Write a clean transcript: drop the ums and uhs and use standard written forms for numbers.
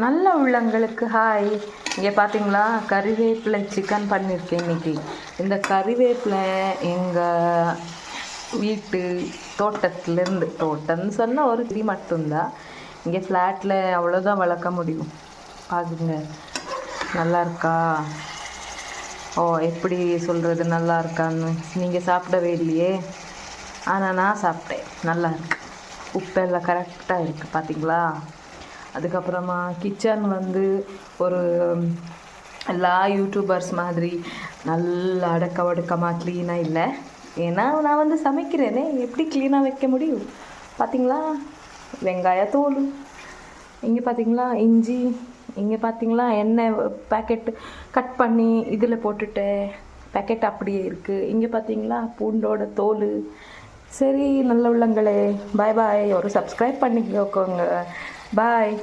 நல்ல உள்ளங்களுக்கு ஹாய். இங்கே பார்த்தீங்களா, கறிவேப்பிலை சிக்கன் பண்ணியிருக்கேன் இன்றைக்கி. இந்த கறிவேப்பிலை எங்கள் வீட்டு தோட்டத்துலேருந்து, தோட்டம்னு சொன்னால் ஒரு செடி மட்டும்தான், இங்கே ஃப்ளாட்டில் அவ்வளோதான் வளர்க்க முடியும். பாருங்க நல்லா இருக்கா? ஓ, எப்படி சொல்கிறது நல்லா இருக்கான்னு? நீங்கள் சாப்பிடவே இல்லையே, ஆனால் நான் சாப்பிட்டேன். நல்லா இருக்கு, உப்பெல்லாம் கரெக்டாக இருக்குது பார்த்தீங்களா. அதுக்கப்புறமா கிச்சன் ஒரு எல்லா யூடியூபர்ஸ் மாதிரி நல்லா அடக்கமாக க்ளீனாக இல்லை. ஏன்னா நான் சமைக்கிறேனே, எப்படி க்ளீனாக வைக்க முடியும்? பார்த்தீங்களா, வெங்காயத்தோல் இங்கே பார்த்தீங்களா, இஞ்சி இங்கே பார்த்தீங்களா, எண்ணெய் பேக்கெட்டு கட் பண்ணி இதில் போட்டுட்டு பேக்கெட் அப்படியே இருக்குது. இங்கே பார்த்தீங்களா, பூண்டோட தோல். சரி நல்ல உள்ளங்களே, பாய் பாய். ஒரு சப்ஸ்கிரைப் பண்ணிக்கோங்க. பாய்.